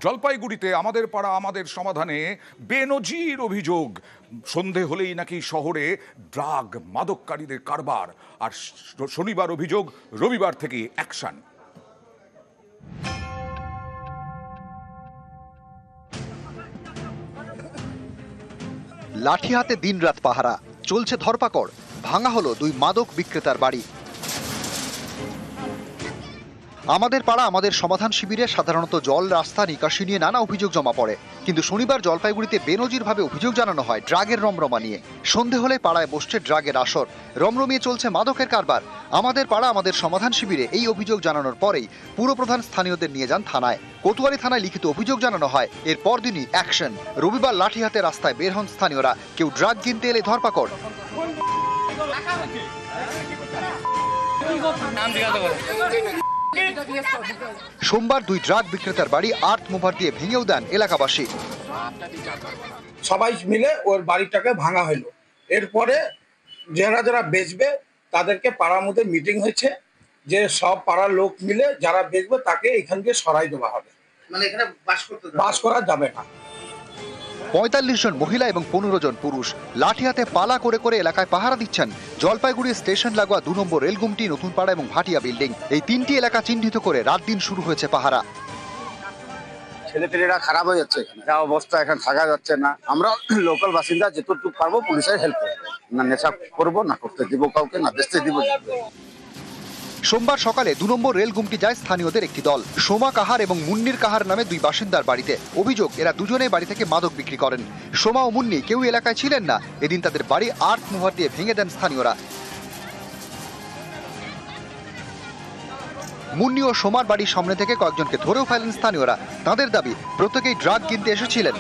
জলপাইগুড়িতে আমাদের পাড়া আমাদের সমাধানে বেনজির অভিযোগ। সন্ধে হলেই নাকি শহরে ড্রাগ মাদককারীদের কারবার, আর শনিবার অভিযোগ, রবিবার থেকে অ্যাকশন। লাঠি হাতে দিনরাত পাহারা, চলছে ধরপাকড়, ভাঙা হলো দুই মাদক বিক্রেতার বাড়ি। আমাদের পাড়া আমাদের সমাধান শিবিরে সাধারণত জল, রাস্তা, নিকাশি নিয়ে নানা অভিযোগ জমা পড়ে, কিন্তু শনিবার জলপাইগুড়িতে বেনজিরভাবে অভিযোগ জানানো হয় ড্রাগের রমরমা নিয়ে। সন্ধে হলে পাড়ায় বসছে ড্রাগের আসর, রমরমিয়ে চলছে মাদকের কারবার। আমাদের পাড়া আমাদের সমাধান শিবিরে এই অভিযোগ জানানোর পরেই পুরপ্রধান স্থানীয়দের নিয়ে যান থানায়। কোতোয়ালি থানায় লিখিত অভিযোগ জানানো হয়, এর পরদিনই অ্যাকশন। রবিবার লাঠি হাতে রাস্তায় বের হন স্থানীয়রা, কেউ ড্রাগ কিনতে এলে ধরপাকড়। সোমবার দুই ড্রাগ বিক্রেতার বাড়ি আর্থ মুভার দিয়ে ভেঙেও দেন এলাকাবাসী। সবাই মিলে ওর বাড়িটাকে ভাঙা হলো। এরপরে যারা যারা বেচবে তাদেরকে পাড়ার মধ্যে মিটিং হয়েছে যে সব পাড়ার লোক মিলে যারা বেচবে তাকে এখান থেকে সরাই দেওয়া হবে, মানে এখানে বাস করা যাবে না। ৪৫ জন মহিলা এবং ১৫ জন পুরুষ লাঠি হাতে পালা করে করে এলাকায় পাহারা দিচ্ছেন। জলপাইগুড়ি স্টেশন লাগোয়া ২ নম্বর রেলগুমটি, নতুনপাড়া এবং ভাটিয়া বিল্ডিং, এই তিনটি এলাকা চিহ্নিত করে রাত দিন শুরু হয়েছে পাহারা। ছেলেপেলেরা খারাপ হয়ে যাচ্ছে, এখানে যা অবস্থা, এখানে থাকা যাচ্ছে না। আমরা লোকাল বাসিন্দা যেটুকু পারবো পুলিশের হেল্প করবো, না নেশা করবো, না করতে দিব কাউকে, না বেচতে দিব। সোমবার সকালে ২ নম্বর রেল গুমটি যায় স্থানীয়দের একটি দল সোমা কাহার এবং মুন্নির কাহার নামে দুই বাসিন্দার বাড়িতে। অভিযোগ, এরা দুজনেই বাড়ি থেকে মাদক বিক্রি করেন। সোমা ও মুন্নি কেউ এলাকায় ছিলেন না। এদিন তাদের বাড়ি আর্থ মুভার দিয়ে ভেঙে দেন স্থানীয়রা। মুন্নি ও সোমার বাড়ির সামনে থেকে কয়েকজনকে ধরেও ফেলেন স্থানীয়রা। তাদের দাবি, প্রত্যেকেই ড্রাগ কিনতে এসেছিলেন।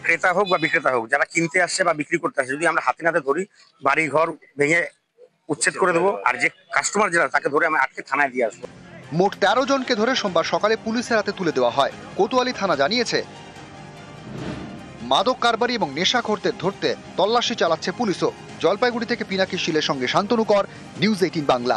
ক্রেতা হোক বা বিক্রেতা হোক, যারা কিনতে আসছে বা বিক্রি করতে আসছে, যদি আমরা হাতে নাতে ধরি, বাড়ি ঘর ভেঙে উচ্ছেদ করে দেবো, আর যে কাস্টমার যারা তাকে ধরে আমি আটকে থানায় দিয়ে আসবো। মোট ১৩ জনকে ধরে সোমবার সকালে পুলিশের হাতে তুলে দেওয়া হয়। কোতোয়ালি থানা জানিয়েছে, মাদক কারবারি এবং নেশাখোরদের ধরতে তল্লাশি চালাচ্ছে পুলিশও। জলপাইগুড়ি থেকে পিনাকি শীলের সঙ্গে শান্তনু কর, নিউজ ১৮ বাংলা।